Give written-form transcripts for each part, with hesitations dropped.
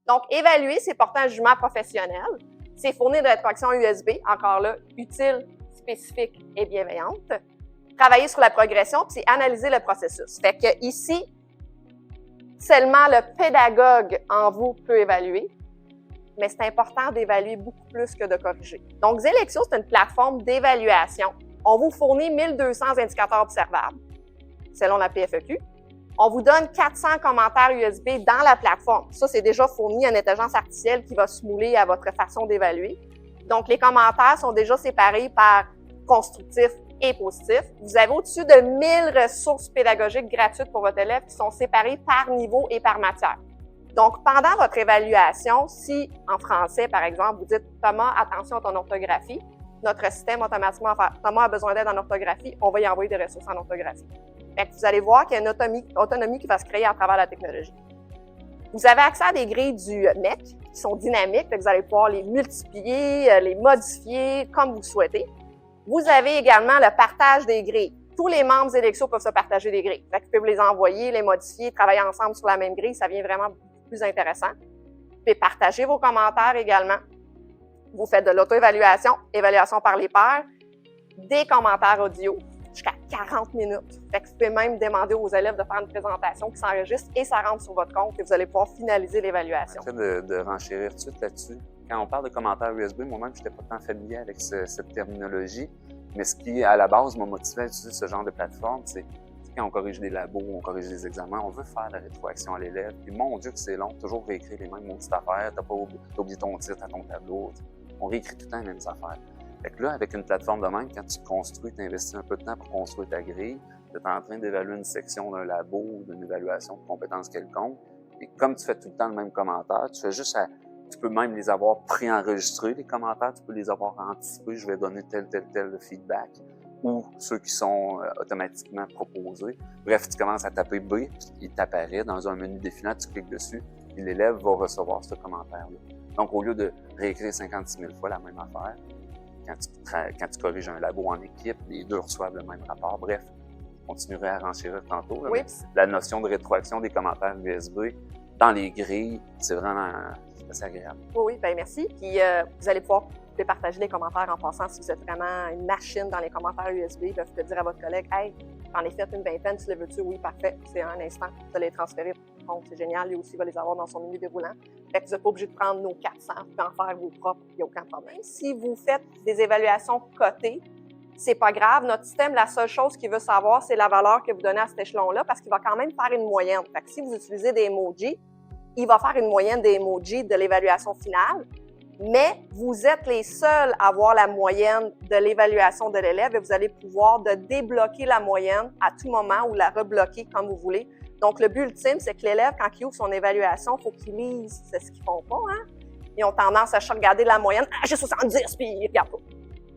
Donc, évaluer, c'est porter un jugement professionnel. C'est fournir de rétroaction USB, encore là, utile, spécifique et bienveillante. Travailler sur la progression, puis c'est analyser le processus. Fait que ici, seulement le pédagogue en vous peut évaluer, mais c'est important d'évaluer beaucoup plus que de corriger. Donc, Xelexio, c'est une plateforme d'évaluation. On vous fournit 1200 indicateurs observables, selon la PFEQ. On vous donne 400 commentaires USB dans la plateforme. Ça, c'est déjà fourni à une intelligence artificielle qui va se mouler à votre façon d'évaluer. Donc, les commentaires sont déjà séparés par constructifs et positifs. Vous avez au-dessus de 1000 ressources pédagogiques gratuites pour votre élève qui sont séparées par niveau et par matière. Donc, pendant votre évaluation, si en français, par exemple, vous dites « Thomas, attention à ton orthographie », notre système automatiquement va faire « Thomas a besoin d'aide en orthographie », on va y envoyer des ressources en orthographie. Fait que vous allez voir qu'il y a une autonomie qui va se créer à travers la technologie. Vous avez accès à des grilles du MEC qui sont dynamiques, fait que vous allez pouvoir les multiplier, les modifier comme vous souhaitez. Vous avez également le partage des grilles. Tous les membres Xelexio peuvent se partager des grilles. Fait que vous pouvez les envoyer, les modifier, travailler ensemble sur la même grille, ça devient vraiment plus intéressant. Vous pouvez partager vos commentaires également. Vous faites de l'auto-évaluation, évaluation par les pairs, des commentaires audio jusqu'à 40 minutes. Fait que vous pouvez même demander aux élèves de faire une présentation qui s'enregistre et ça rentre sur votre compte et vous allez pouvoir finaliser l'évaluation. En fait, de renchérir tout de suite là-dessus. Quand on parle de commentaires USB, moi-même, je n'étais pas tant familier avec cette terminologie, mais ce qui, à la base, m'a motivé à utiliser ce genre de plateforme, c'est quand on corrige des labos, on corrige des examens, on veut faire la rétroaction à l'élève. Puis mon Dieu que c'est long, toujours réécrire les mêmes maudites affaires, t'as oublié ton titre à ton tableau. On réécrit tout le temps les mêmes affaires. Fait que là, avec une plateforme de même, quand tu construis, tu investis un peu de temps pour construire ta grille, tu es en train d'évaluer une section d'un labo ou d'une évaluation de compétences quelconque. Et comme tu fais tout le temps le même commentaire, tu peux même les avoir préenregistrés, les commentaires, tu peux les avoir anticipés, je vais donner tel feedback, ou ceux qui sont automatiquement proposés. Bref, tu commences à taper B, il t'apparaît dans un menu défilant, tu cliques dessus, et l'élève va recevoir ce commentaire-là. Donc, au lieu de réécrire 56 000 fois la même affaire, quand tu corriges un labo en équipe, les deux reçoivent le même rapport. Bref, je continuerai à renchérir tantôt. Là, oui. La notion de rétroaction des commentaires USB dans les grilles, c'est vraiment assez agréable. Oui, bien merci. Puis vous allez pouvoir partager les commentaires en passant si vous êtes vraiment une machine dans les commentaires USB. Là, vous pouvez dire à votre collègue « Hey, j'en ai fait une vingtaine, tu les veux-tu? » Oui, parfait. C'est un instant. Vous allez les transférer. Donc, c'est génial. Lui aussi va les avoir dans son menu déroulant. Fait que vous n'êtes pas obligé de prendre nos 400 puis en faire vos propres. Il n'y a aucun problème. Si vous faites des évaluations cotées, c'est pas grave. Notre système, la seule chose qu'il veut savoir, c'est la valeur que vous donnez à cet échelon-là parce qu'il va quand même faire une moyenne. Fait que si vous utilisez des emojis, il va faire une moyenne des emojis de l'évaluation finale. Mais vous êtes les seuls à avoir la moyenne de l'évaluation de l'élève et vous allez pouvoir débloquer la moyenne à tout moment ou la rebloquer comme vous voulez. Donc, le but ultime, c'est que l'élève, quand il ouvre son évaluation, il faut qu'il lise. C'est ce qu'ils font pas, hein? Ils ont tendance à regarder la moyenne. « Ah, j'ai 70! » Puis ils regardent pas.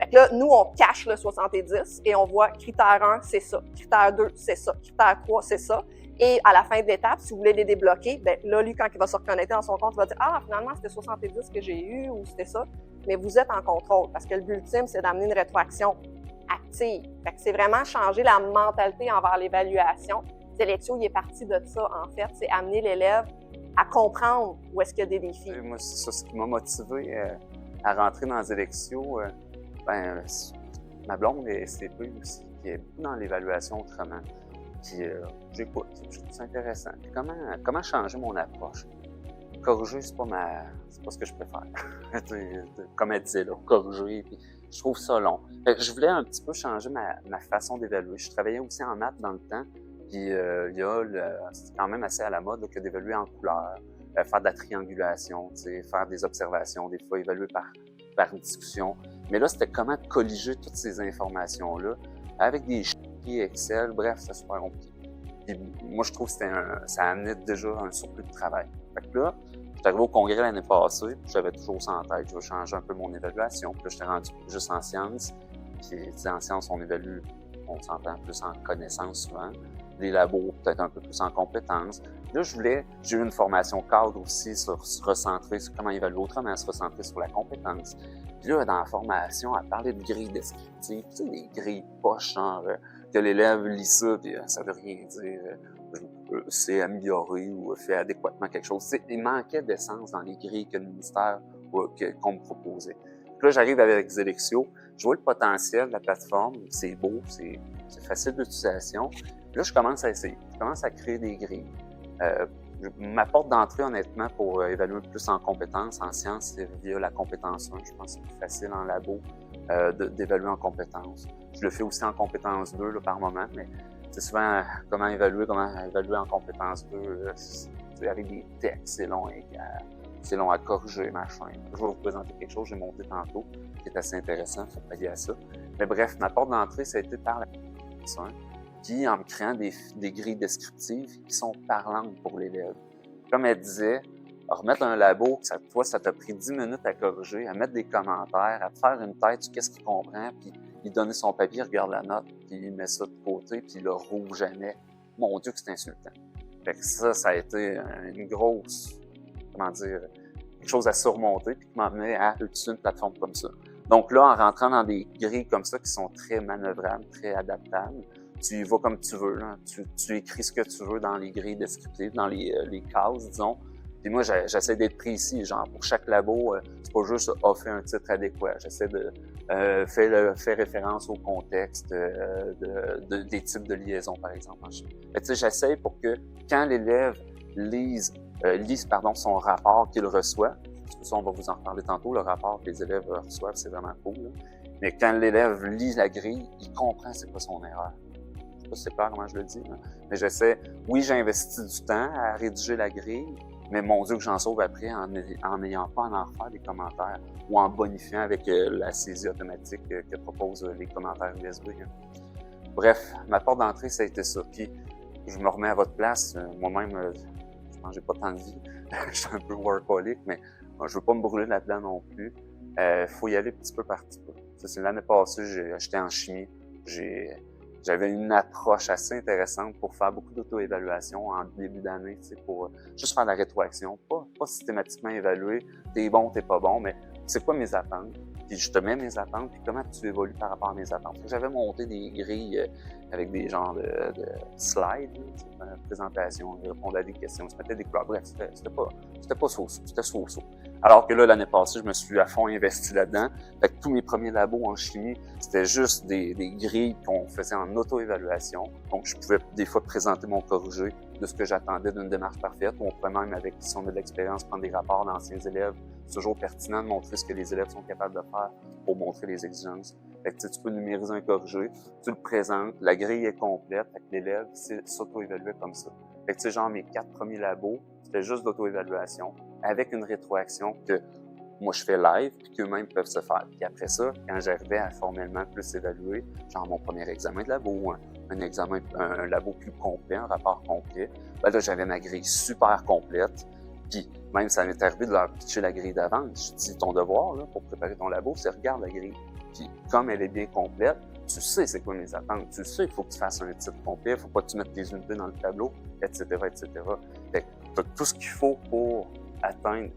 Fait que là, nous, on cache le 70 et on voit critère 1, c'est ça. Critère 2, c'est ça. Critère 3, c'est ça. Et à la fin de l'étape, si vous voulez les débloquer, bien là, lui, quand il va se reconnecter dans son compte, il va dire « Ah, finalement, c'était 70 que j'ai eu ou c'était ça. » Mais vous êtes en contrôle parce que le but ultime, c'est d'amener une rétroaction active. Fait que c'est vraiment changer la mentalité envers l'évaluation. Xelexio, il est parti de ça, en fait. C'est amener l'élève à comprendre où est-ce qu'il y a des défis. Moi, c'est ça ce qui m'a motivé à rentrer dans Xelexio. Ma blonde est STP aussi, qui est beaucoup dans l'évaluation autrement. Puis j'écoute, je trouve ça intéressant. Puis comment changer mon approche? Corriger, c'est pas ce que je préfère. Comme elle disait là, corriger, puis je trouve ça long. Je voulais un petit peu changer ma façon d'évaluer. Je travaillais aussi en maths dans le temps, puis c'est quand même assez à la mode là, que d'évaluer en couleur, faire de la triangulation, faire des observations, des fois évaluer par discussion. Mais là, c'était comment colliger toutes ces informations-là avec des fichiers Excel. Bref, c'était super compliqué. Puis moi, je trouve que ça amenait déjà un surplus de travail. Fait que là, j'étais arrivé au congrès l'année passée, j'avais toujours ça en tête, je vais changer un peu mon évaluation. Puis là, j'étais rendu juste en sciences. Puis en sciences, on évalue, on s'entend plus en connaissances souvent. Les labos, peut-être un peu plus en compétences. Là, j'ai eu une formation cadre aussi sur se recentrer sur comment évaluer autrement, se recentrer sur la compétence. Puis là, dans la formation, elle parlait de grilles descriptives, tu sais, des grilles poches, genre, que l'élève lit ça, puis ça veut rien dire. s'est amélioré ou fait adéquatement quelque chose. Il manquait d'essence dans les grilles que le ministère qu'on me proposait. Puis là, j'arrive avec Zelexio, je vois le potentiel de la plateforme, c'est beau, c'est facile d'utilisation. Puis là, je commence à essayer, je commence à créer des grilles. Ma porte d'entrée, honnêtement, pour évaluer plus en compétences, en sciences, c'est via la compétence 1. Je pense que c'est plus facile en labo d'évaluer en compétences. Je le fais aussi en compétence 2 là, par moment, mais c'est souvent comment évaluer en compétence 2 avec des textes, c'est long à corriger, machin. Je vais vous présenter quelque chose que j'ai monté tantôt, qui est assez intéressant, il faut pallier à ça. Mais bref, ma porte d'entrée, ça a été par la compétence 1. Puis en me créant des grilles descriptives qui sont parlantes pour l'élève. Comme elle disait, remettre un labo, toi, ça t'a pris 10 minutes à corriger, à mettre des commentaires, à te faire une tête sur qu'est-ce qu'il comprend, puis il donne son papier, il regarde la note, puis il met ça de côté, puis il le rouvre jamais. Mon Dieu que c'est insultant. Fait que ça a été une grosse, quelque chose à surmonter, puis qui m'a amené à utiliser une plateforme comme ça. Donc là, en rentrant dans des grilles comme ça qui sont très manœuvrables, très adaptables, tu y vas comme tu veux, là. Tu écris ce que tu veux dans les grilles descriptives, dans les cases, disons. Puis moi, j'essaie d'être précis, genre pour chaque labo, c'est pas juste offrir un titre adéquat. J'essaie de faire référence au contexte des types de liaisons, par exemple. Tu sais, j'essaie pour que quand l'élève lise son rapport qu'il reçoit, parce que ça, on va vous en reparler tantôt, le rapport que les élèves reçoivent, c'est vraiment cool, là. Mais quand l'élève lit la grille, il comprend c'est quoi son erreur. Je sais pas si c'est clair comment je le dis, là. Mais oui, j'ai investi du temps à rédiger la grille, mais mon Dieu que j'en sauve après en n'ayant pas à en refaire des commentaires ou en bonifiant avec la saisie automatique que proposent les commentaires USB. Hein. Bref, ma porte d'entrée, ça a été ça. Puis, je me remets à votre place. Moi-même, je pense que j'ai pas tant de vie. Je suis un peu workaholic, mais je veux pas me brûler là-dedans non plus. Faut y aller petit peu par petit peu. Ça, c'est l'année passée, j'étais en chimie. J'avais une approche assez intéressante pour faire beaucoup d'auto-évaluation en début d'année, tu sais, pour juste faire de la rétroaction, pas systématiquement évaluer, t'es bon, t'es pas bon, mais c'est quoi mes attentes, puis je te mets mes attentes, puis comment tu évolues par rapport à mes attentes. J'avais monté des grilles avec des genres de slides, une présentation, je répondais à des questions, je mettais des couleurs, bref, c'était pas so-so, c'était so-so. Alors que là, l'année passée, je me suis à fond investi là-dedans. Fait que tous mes premiers labos en chimie, c'était juste des grilles qu'on faisait en auto-évaluation. Donc, je pouvais des fois présenter mon corrigé de ce que j'attendais d'une démarche parfaite. On pouvait même, si on a de l'expérience, prendre des rapports d'anciens élèves. C'est toujours pertinent de montrer ce que les élèves sont capables de faire pour montrer les exigences. Fait que tu peux numériser un corrigé, tu le présentes, la grille est complète, fait que l'élève s'auto-évaluait comme ça. Fait que tu sais, genre mes 4 premiers labos, c'était juste d'auto-évaluation, avec une rétroaction que moi je fais live, puis qu'eux-mêmes peuvent se faire. Puis après ça, quand j'arrivais à formellement plus évaluer, genre mon premier examen de labo, un labo plus complet, un rapport complet, ben là j'avais ma grille super complète, puis même ça m'est arrivé de leur pitcher la grille d'avance. Je dis, ton devoir là, pour préparer ton labo, c'est regarde la grille. Puis comme elle est bien complète, tu sais c'est quoi mes attentes, tu sais il faut que tu fasses un titre complet, il faut pas que tu mettes tes unités dans le tableau, etc., etc. Fait que t'as tout ce qu'il faut pour atteindre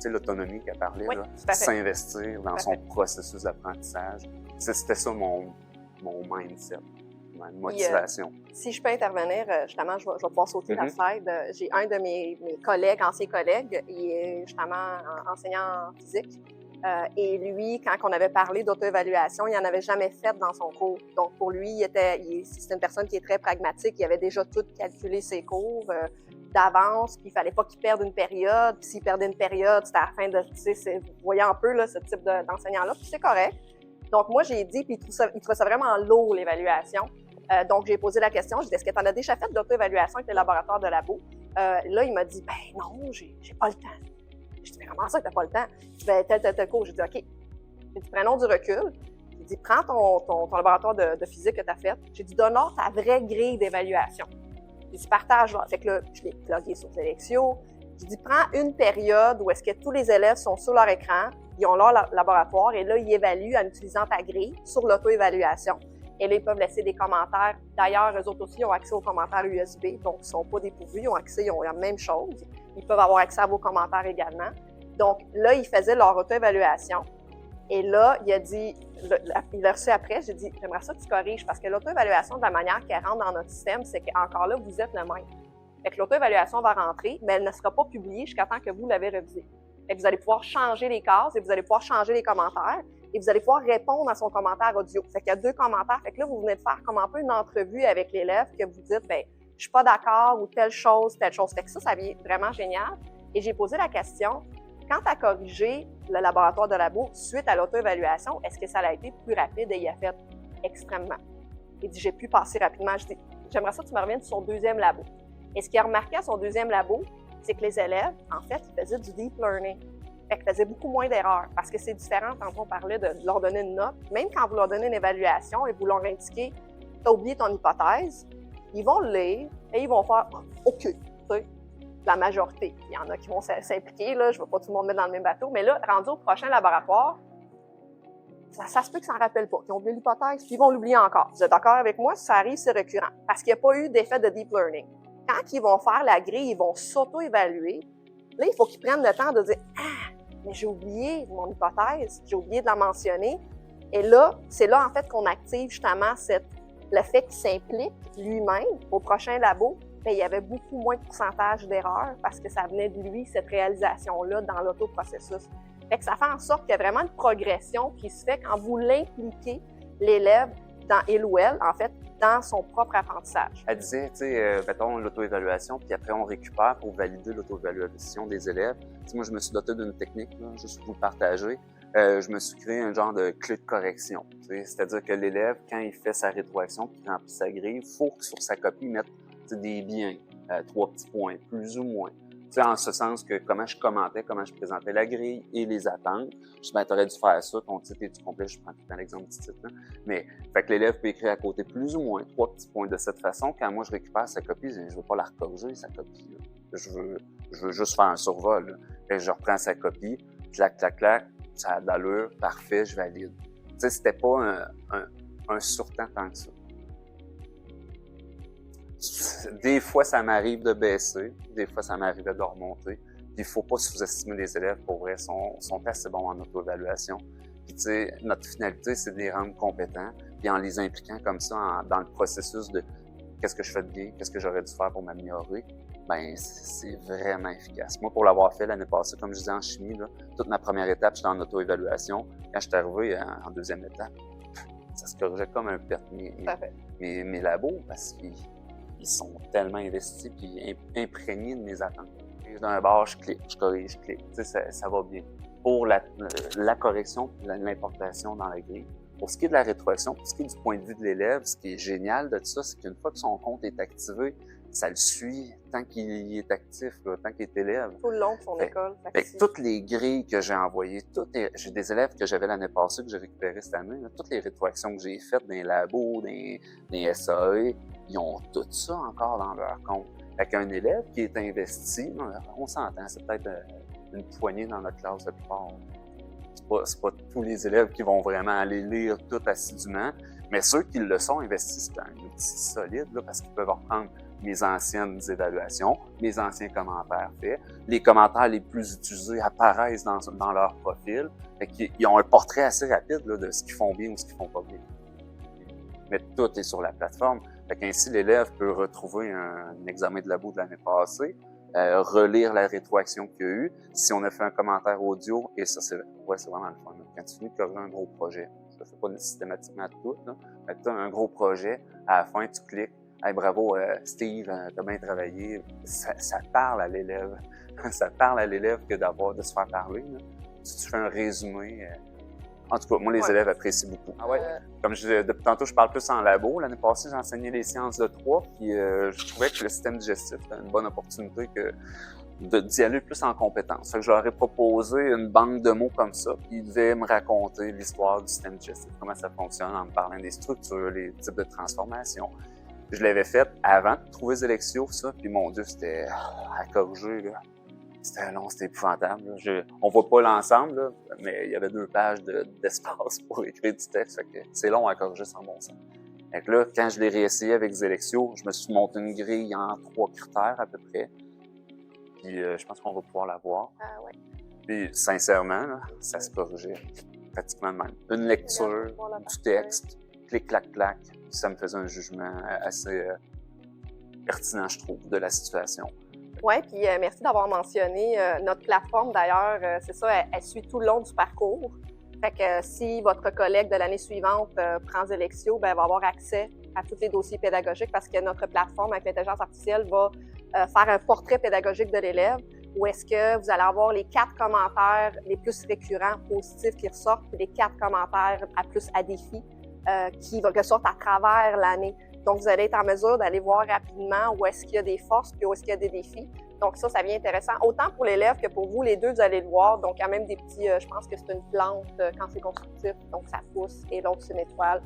l'autonomie qu'elle parlait, oui, s'investir dans son processus d'apprentissage. C'était ça mon mindset, ma motivation. Si je peux intervenir, justement, je vais pouvoir sauter la slide. J'ai un de mes anciens collègues, il est justement enseignant en physique. Et lui, quand on avait parlé d'auto-évaluation, il n'en avait jamais fait dans son cours. Donc, pour lui, c'est une personne qui est très pragmatique. Il avait déjà tout calculé ses cours d'avance, puis il fallait pas qu'il perde une période. Puis s'il perdait une période, c'était à la fin de, vous voyez un peu là, ce type d'enseignant-là, puis c'est correct. Donc, moi, j'ai dit, puis il trouvait ça vraiment lourd, l'évaluation. Donc, j'ai posé la question, j'ai dit, est-ce que tu en as déjà fait d'auto-évaluation avec les laboratoires de labo? Là, il m'a dit, ben non, j'ai pas le temps. Je dis, mais comment ça que t'as pas le temps? Ben, tel cours. J'ai dit, OK. J'ai dit, prenons du recul. J'ai dit, prends ton laboratoire de physique que tu as fait. J'ai dit, donne-leur ta vraie grille d'évaluation. J'ai dit, partage-la. Fait que là, je l'ai plugué sur Zelexio. J'ai dit, prends une période où est-ce que tous les élèves sont sur leur écran, ils ont leur laboratoire, et là, ils évaluent en utilisant ta grille sur l'auto-évaluation. Et là, ils peuvent laisser des commentaires. D'ailleurs, eux autres aussi ont accès aux commentaires USB, donc ils ne sont pas dépourvus, ils ont la même chose. Ils peuvent avoir accès à vos commentaires également. Donc là, ils faisaient leur auto-évaluation. Et là, il a dit, il l'a reçu après, j'ai dit, j'aimerais ça que tu corriges, parce que l'auto-évaluation, de la manière qu'elle rentre dans notre système, c'est qu'encore là, vous êtes le même. Fait que l'auto-évaluation va rentrer, mais elle ne sera pas publiée jusqu'à temps que vous l'avez révisée. Fait que vous allez pouvoir changer les cases et vous allez pouvoir changer les commentaires et vous allez pouvoir répondre à son commentaire audio. Fait qu'il y a 2 commentaires. Fait que là, vous venez de faire comme un peu une entrevue avec l'élève que vous dites, ben, je suis pas d'accord ou telle chose, telle chose. Fait que ça vient vraiment génial. Et j'ai posé la question, quand tu as corrigé le laboratoire de labo suite à l'auto-évaluation, est-ce que ça a été plus rapide? Et il a fait extrêmement. Il dit, j'ai pu passer rapidement. Je dis, j'aimerais ça que tu me reviennes sur son 2e labo. Et ce qu'il a remarqué à son 2e labo, c'est que les élèves, en fait, ils faisaient du deep learning. Fait qu'ils faisaient beaucoup moins d'erreurs parce que c'est différent quand on parlait de leur donner une note. Même quand vous leur donnez une évaluation et vous leur indiquez, tu as oublié ton hypothèse, ils vont le lire et ils vont faire « OK ». La majorité. Il y en a qui vont s'impliquer, là, je ne vais pas tout le monde mettre dans le même bateau, mais là, rendu au prochain laboratoire, ça se peut qu'ils s'en rappellent pas, qu'ils ont oublié l'hypothèse, puis ils vont l'oublier encore. Vous êtes d'accord avec moi? Si ça arrive, c'est récurrent, parce qu'il n'y a pas eu d'effet de deep learning. Quand ils vont faire la grille, ils vont s'auto-évaluer. Là, il faut qu'ils prennent le temps de dire « Ah, mais j'ai oublié mon hypothèse, j'ai oublié de la mentionner. » Et là, c'est là, en fait, qu'on active justement le fait qu'il s'implique lui-même au prochain labo. Bien, il y avait beaucoup moins de pourcentage d'erreurs parce que ça venait de lui, cette réalisation-là, dans l'auto-processus. Fait que ça fait en sorte qu'il y a vraiment une progression qui se fait quand vous l'impliquez, l'élève, dans il ou elle, en fait, dans son propre apprentissage. Elle disait, tu sais, mettons l'auto-évaluation, puis après on récupère pour valider l'auto-évaluation des élèves. Tu sais, moi, je me suis doté d'une technique, là, juste pour vous le partager. Je me suis créé un genre de clé de correction. Tu sais, c'est-à-dire que l'élève, quand il fait sa rétroaction, qu'il remplit sa grille, il faut que sur sa copie, il mette des biens, 3 petits points, plus ou moins. Tu sais, en ce sens que comment je commentais, comment je présentais la grille et les attentes. Je dis, ben, t'aurais dû faire ça, ton titre est-tu complet? Je prends tout le temps l'exemple du titre, là. Mais, fait que l'élève peut écrire à côté plus ou moins 3 petits points de cette façon. Quand moi, je récupère sa copie, je veux pas la recorriger, sa copie, là. Je veux juste faire un survol, là. Fait que je reprends sa copie, clac, clac, clac, ça a d'allure, parfait, je valide. Tu sais, c'était pas un surtemps tant que ça. Des fois, ça m'arrive de baisser, des fois, ça m'arrivait de remonter. Il faut pas sous-estimer les élèves, pour vrai, sont assez bons en auto-évaluation. Puis, tu sais, notre finalité, c'est de les rendre compétents, puis en les impliquant comme ça dans le processus de qu'est-ce que je fais de bien, qu'est-ce que j'aurais dû faire pour m'améliorer, ben c'est vraiment efficace. Moi, pour l'avoir fait l'année passée, comme je disais en chimie, là, toute ma première étape, j'étais en auto-évaluation. Quand je suis arrivé en 2e étape, ça se corrigeait comme un pet. Mes labos, parce qu'ils sont tellement investis puis imprégnés de mes attentes. D'un bord, je clique, je corrige, je clique. Tu sais, ça va bien. Pour la correction et l'importation dans la grille. Pour ce qui est de la rétroaction, pour ce qui est du point de vue de l'élève, ce qui est génial de tout ça, c'est qu'une fois que son compte est activé, ça le suit tant qu'il est actif, là, tant qu'il est élève. Tout le long de son école. Toutes les grilles que j'ai envoyées, j'ai des élèves que j'avais l'année passée, que j'ai récupérés cette année, là, toutes les rétroactions que j'ai faites dans les labos, dans les SAE, ils ont tout ça encore dans leur compte. Fait qu'un élève qui est investi, on s'entend, c'est peut-être une poignée dans notre classe la plupart. C'est pas tous les élèves qui vont vraiment aller lire tout assidûment, mais ceux qui le sont investis, c'est un outil solide là, parce qu'ils peuvent reprendre mes anciennes évaluations, mes anciens commentaires faits. Les commentaires les plus utilisés apparaissent dans leur profil. Fait qu'ils ont un portrait assez rapide là, de ce qu'ils font bien ou ce qu'ils font pas bien. Mais tout est sur la plateforme. Fait qu'ainsi, l'élève peut retrouver un examen de labo de l'année passée, relire la rétroaction qu'il y a eu. Si on a fait un commentaire audio, et ça, c'est vraiment le fun. Quand tu finis de corriger un gros projet, ça ne fait pas systématiquement tout, là. Fait que tu as un gros projet, à la fin, tu cliques. Hey, bravo, Steve, t'as bien travaillé. Ça parle à l'élève. Ça parle à l'élève que de se faire parler, là. Si tu fais un résumé. En tout cas, moi, les élèves apprécient beaucoup. Ah ouais. Comme depuis tantôt, je parle plus en labo. L'année passée, j'ai enseigné les sciences de 3, puis je trouvais que le système digestif était une bonne opportunité d'y aller plus en compétence. Fait que je leur ai proposé une banque de mots comme ça, puis ils devaient me raconter l'histoire du système digestif, comment ça fonctionne en me parlant des structures, les types de transformations. Je l'avais fait avant de trouver Zelexio, ça, puis mon Dieu, c'était à corriger, là. C'était long, c'était épouvantable. On voit pas l'ensemble, là, mais il y avait 2 pages d'espace pour écrire du texte. Fait que c'est long à corriger sans bon sens. Fait que là, quand je l'ai réessayé avec Zelexio, je me suis monté une grille en 3 critères à peu près. Puis je pense qu'on va pouvoir la voir. Ah ouais. Puis sincèrement, là, ça se corrigeait pratiquement de même. Une lecture du texte, clic, clac, clac. Ça me faisait un jugement assez pertinent, je trouve, de la situation. Oui, puis merci d'avoir mentionné notre plateforme. D'ailleurs, c'est ça, elle suit tout le long du parcours. Fait que si votre collègue de l'année suivante prend Zelexio, ben, elle va avoir accès à tous les dossiers pédagogiques parce que notre plateforme avec l'intelligence artificielle va faire un portrait pédagogique de l'élève où est-ce que vous allez avoir les 4 commentaires les plus récurrents, positifs qui ressortent, puis les 4 commentaires à plus à défi qui ressortent à travers l'année. Donc, vous allez être en mesure d'aller voir rapidement où est-ce qu'il y a des forces puis où est-ce qu'il y a des défis. Donc ça devient intéressant, autant pour l'élève que pour vous, les deux, vous allez le voir. Donc, il y a même des petits, je pense que c'est une plante quand c'est constructif, donc ça pousse, et l'autre, c'est une étoile.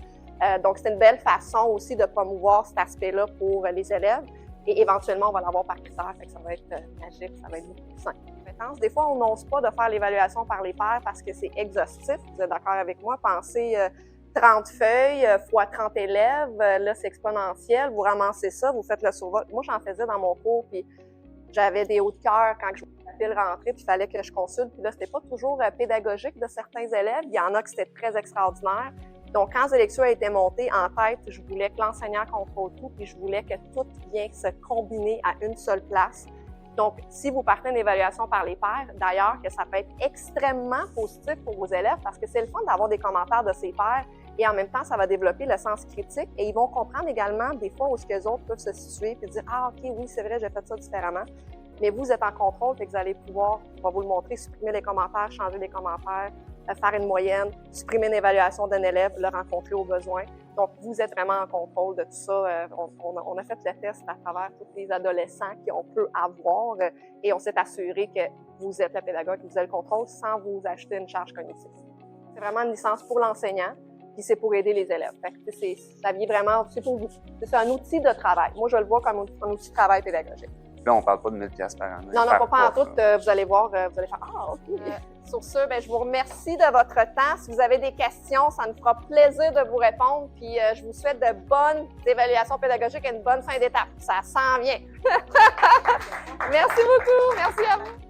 Donc, c'est une belle façon aussi de promouvoir cet aspect-là pour les élèves. Et éventuellement, on va l'avoir par critère, fait que ça va être magique, ça va être beaucoup plus simple. Des fois, on n'ose pas de faire l'évaluation par les pairs parce que c'est exhaustif. Vous êtes d'accord avec moi? Pensez 30 feuilles fois 30 élèves, là, c'est exponentiel. Vous ramassez ça, vous faites le survol. Moi, j'en faisais dans mon cours, puis j'avais des hauts de cœur quand je voulais le rentrer, puis il fallait que je consulte. Puis là, c'était pas toujours pédagogique de certains élèves. Il y en a que c'était très extraordinaire. Donc, quand Zelexio a été monté en tête, je voulais que l'enseignant contrôle tout, puis je voulais que tout vienne se combiner à une seule place. Donc, si vous partez d'une évaluation par les pairs, d'ailleurs, que ça peut être extrêmement positif pour vos élèves parce que c'est le fun d'avoir des commentaires de ses pairs et en même temps, ça va développer le sens critique et ils vont comprendre également des fois où ce que les autres peuvent se situer puis dire « Ah, OK, oui, c'est vrai, j'ai fait ça différemment. » Mais vous êtes en contrôle, fait que vous allez pouvoir, on va vous le montrer, supprimer les commentaires, changer les commentaires, faire une moyenne, supprimer une évaluation d'un élève, le rencontrer au besoin. Donc, vous êtes vraiment en contrôle de tout ça. On a fait le test à travers tous les adolescents qu'on peut avoir et on s'est assuré que vous êtes le pédagogue, que vous avez le contrôle sans vous acheter une charge cognitive. C'est vraiment une licence pour l'enseignant, puis c'est pour aider les élèves. Fait que ça vient vraiment, c'est pour vous. C'est un outil de travail. Moi, je le vois comme un outil de travail pédagogique. Là, on ne parle pas de 1000 $ par année. Non, pas en tout. Vous allez voir, vous allez faire « Ah, OK! » Sur ce, ben, je vous remercie de votre temps. Si vous avez des questions, ça nous fera plaisir de vous répondre. Puis, je vous souhaite de bonnes évaluations pédagogiques et une bonne fin d'étape. Ça s'en vient. Merci beaucoup. Merci à vous.